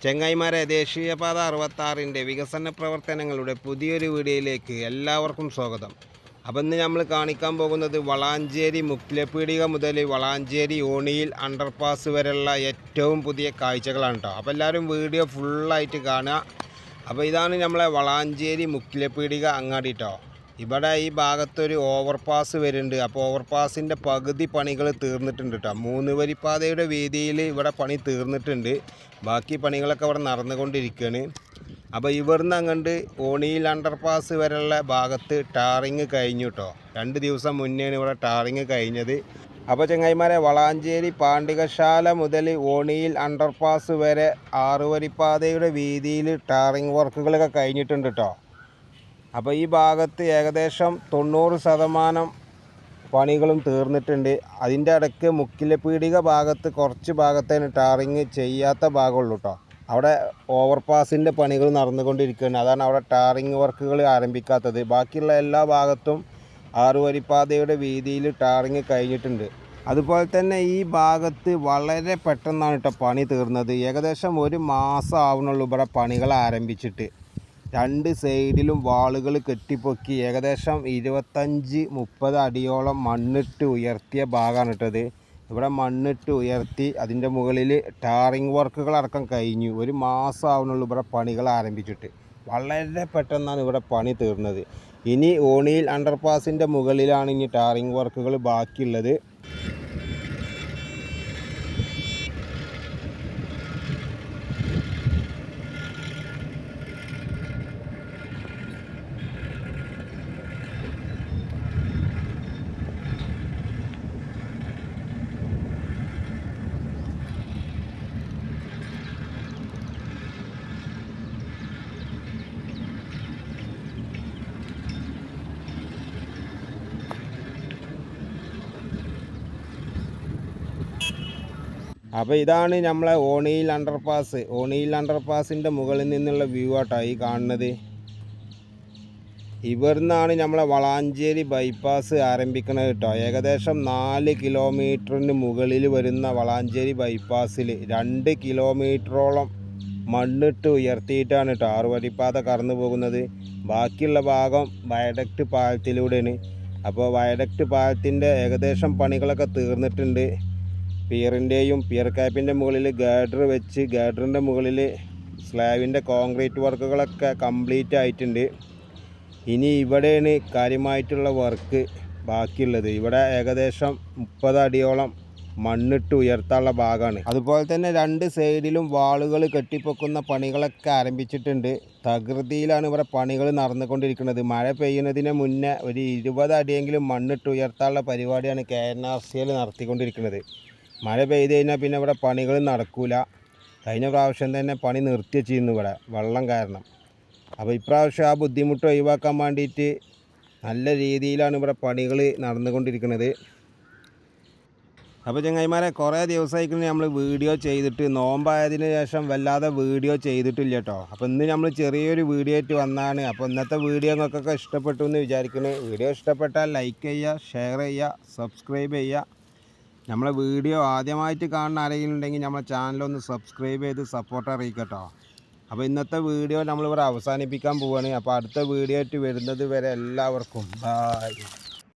ചെങ്ങായിമാരെ, ദേശീയപാത 66-ൻ്റെ വികസന പ്രവർത്തനങ്ങളുടെ പുതിയൊരു വീഡിയോയിലേക്ക് എല്ലാവർക്കും സ്വാഗതം. അപ്പം ഇന്ന് നമ്മൾ കാണിക്കാൻ പോകുന്നത് വളാഞ്ചേരി മുക്കിലപ്പീടിക മുതൽ വളാഞ്ചേരി ഓണിയിൽ അണ്ടർപാസ് വരെയുള്ള ഏറ്റവും പുതിയ കാഴ്ചകളാണ് കേട്ടോ. അപ്പോൾ എല്ലാവരും വീഡിയോ ഫുള്ളായിട്ട് കാണുക. അപ്പോൾ ഇതാണ് നമ്മളെ വളാഞ്ചേരി മുക്കിലപ്പീടിക അങ്ങാടി കേട്ടോ. ഇവിടെ ഈ ഭാഗത്തൊരു ഓവർപാസ് വരുന്നുണ്ട്. അപ്പോൾ ഓവർപാസിൻ്റെ പകുതി പണികൾ തീർന്നിട്ടുണ്ട് കേട്ടോ. 3 വരിപ്പാതയുടെ വീതിയിൽ ഇവിടെ പണി തീർന്നിട്ടുണ്ട്. ബാക്കി പണികളൊക്കെ ഇവിടെ നടന്നുകൊണ്ടിരിക്കുകയാണ്. അപ്പോൾ ഇവിടുന്ന് അങ്ങോട്ട് ഓണിയിൽ അണ്ടർപാസ് വരെയുള്ള ഭാഗത്ത് ടാറിങ് കഴിഞ്ഞു കേട്ടോ. 2 ദിവസം മുന്നെയാണ് ഇവിടെ ടാറിങ് കഴിഞ്ഞത്. അപ്പോൾ ചങ്ങായിമാരെ, വളാഞ്ചേരി പാണ്ഡികശാല മുതൽ ഓണിയിൽ അണ്ടർപാസ് വരെ 6 വരിപ്പാതയുടെ വീതിയിൽ ടാറിങ് വർക്കുകളൊക്കെ കഴിഞ്ഞിട്ടുണ്ട് കേട്ടോ. അപ്പോൾ ഈ ഭാഗത്ത് ഏകദേശം 90% പണികളും തീർന്നിട്ടുണ്ട്. അതിൻ്റെ ഇടയ്ക്ക് മുക്കിലപ്പീടിക ഭാഗത്ത് കുറച്ച് ഭാഗത്തേന് ടാറിങ് ചെയ്യാത്ത ഭാഗമുള്ളൂ കേട്ടോ. അവിടെ ഓവർപാസിൻ്റെ പണികൾ നടന്നുകൊണ്ടിരിക്കുകയാണ്. അതാണ് അവിടെ ടാറിങ് വർക്കുകൾ ആരംഭിക്കാത്തത്. ബാക്കിയുള്ള എല്ലാ ഭാഗത്തും 6 വരിപ്പാതയുടെ വീതിയിൽ ടാറിങ് കഴിഞ്ഞിട്ടുണ്ട്. അതുപോലെ തന്നെ ഈ ഭാഗത്ത് വളരെ പെട്ടെന്നാണ് കേട്ടോ പണി തീർന്നത്. ഏകദേശം 1 മാസം ആവണുള്ളൂ ഇവിടെ പണികൾ ആരംഭിച്ചിട്ട്. 2 സൈഡിലും വാളുകൾ കെട്ടിപ്പൊക്കി ഏകദേശം 25-30 അടിയോളം മണ്ണിട്ട് ഉയർത്തിയ ഭാഗമാണ് ഇട്ടത്. ഇവിടെ മണ്ണിട്ട് ഉയർത്തി അതിൻ്റെ മുകളിൽ ടാറിങ് വർക്കുകളടക്കം കഴിഞ്ഞു. 1 മാസം ആവുന്നുള്ളൂ ഇവിടെ പണികൾ ആരംഭിച്ചിട്ട്. വളരെ പെട്ടെന്നാണ് ഇവിടെ പണി തീർന്നത്. ഇനി ഓണിയിൽ അണ്ടർപാസിൻ്റെ മുകളിലാണ് ഇനി ടാറിങ് വർക്കുകൾ ബാക്കിയുള്ളത്. അപ്പോൾ ഇതാണ് നമ്മളെ ഓണിയിൽ അണ്ടർപാസ്. ഓണിയിൽ അണ്ടർപാസിൻ്റെ മുകളിൽ നിന്നുള്ള വ്യൂ ആട്ടോ ഈ കാണുന്നത്. ഇവിടുന്നാണ് നമ്മളെ വളാഞ്ചേരി ബൈപ്പാസ് ആരംഭിക്കുന്നത് കേട്ടോ. ഏകദേശം 4 കിലോമീറ്ററിന് മുകളിൽ വരുന്ന വളാഞ്ചേരി ബൈപ്പാസിൽ 2 കിലോമീറ്ററോളം മണ്ണിട്ട് ഉയർത്തിയിട്ടാണ് കേട്ടോ 6 വരിപ്പാത കടന്നു പോകുന്നത്. ബാക്കിയുള്ള ഭാഗം വയഡക്റ്റ് പാലത്തിലൂടെയാണ്. അപ്പോൾ വയഡക്റ്റ് പാലത്തിൻ്റെ ഏകദേശം പണികളൊക്കെ തീർന്നിട്ടുണ്ട്. പിയറിൻ്റെയും പിയർ ക്യാപ്പിൻ്റെ മുകളിൽ ഗാഡർ വെച്ച് ഗാഡറിൻ്റെ മുകളിൽ സ്ലാബിൻ്റെ കോൺക്രീറ്റ് വർക്കുകളൊക്കെ കംപ്ലീറ്റ് ആയിട്ടുണ്ട്. ഇനി ഇവിടെയാണ് കാര്യമായിട്ടുള്ള വർക്ക് ബാക്കിയുള്ളത്. ഇവിടെ ഏകദേശം 30 അടിയോളം മണ്ണിട്ട് ഉയർത്താനുള്ള ഭാഗമാണ്. അതുപോലെ തന്നെ 2 സൈഡിലും വാളുകൾ കെട്ടിപ്പൊക്കുന്ന പണികളൊക്കെ ആരംഭിച്ചിട്ടുണ്ട്. തകൃതിയിലാണ് ഇവിടെ പണികൾ നടന്നുകൊണ്ടിരിക്കുന്നത്. മഴ പെയ്യുന്നതിന് മുന്നേ ഒരു 20 അടിയെങ്കിലും മണ്ണിട്ട് ഉയർത്താനുള്ള പരിപാടിയാണ് KNRCL നടത്തിക്കൊണ്ടിരിക്കുന്നത്. മഴ പെയ്ത് കഴിഞ്ഞാൽ പിന്നെ ഇവിടെ പണികൾ നടക്കില്ല. കഴിഞ്ഞ പ്രാവശ്യം തന്നെ പണി നിർത്തി വെച്ചിരുന്നു ഇവിടെ വെള്ളം കാരണം. അപ്പോൾ ഇപ്രാവശ്യം ആ ബുദ്ധിമുട്ട് ഒഴിവാക്കാൻ വേണ്ടിയിട്ട് നല്ല രീതിയിലാണ് ഇവിടെ പണികൾ നടന്നുകൊണ്ടിരിക്കുന്നത്. അപ്പോൾ ചങ്ങായിമാരെ, കുറേ ദിവസമായിരിക്കും നമ്മൾ വീഡിയോ ചെയ്തിട്ട്. നോമ്പായതിന് ശേഷം വല്ലാതെ വീഡിയോ ചെയ്തിട്ടില്ല കേട്ടോ. അപ്പോൾ ഇന്ന് നമ്മൾ ചെറിയൊരു വീഡിയോ ആയിട്ട് വന്നതാണ്. അപ്പോൾ ഇന്നത്തെ വീഡിയോ നിങ്ങൾക്കൊക്കെ ഇഷ്ടപ്പെട്ടു എന്ന് വിചാരിക്കുന്നു. വീഡിയോ ഇഷ്ടപ്പെട്ടാൽ ലൈക്ക് ചെയ്യുക, ഷെയർ ചെയ്യുക, സബ്സ്ക്രൈബ് ചെയ്യുക. നമ്മളെ വീഡിയോ ആദ്യമായിട്ട് കാണുന്ന ആരെങ്കിലും ഉണ്ടെങ്കിൽ നമ്മളെ ചാനലൊന്ന് സബ്സ്ക്രൈബ് ചെയ്ത് സപ്പോർട്ട് അറിയിക്കട്ടോ. അപ്പോൾ ഇന്നത്തെ വീഡിയോ നമ്മളിവിടെ അവസാനിപ്പിക്കാൻ പോവുകയാണ്. അപ്പോൾ അടുത്ത വീഡിയോ ആയിട്ട് വരുന്നത് വരെ എല്ലാവർക്കും ബൈ.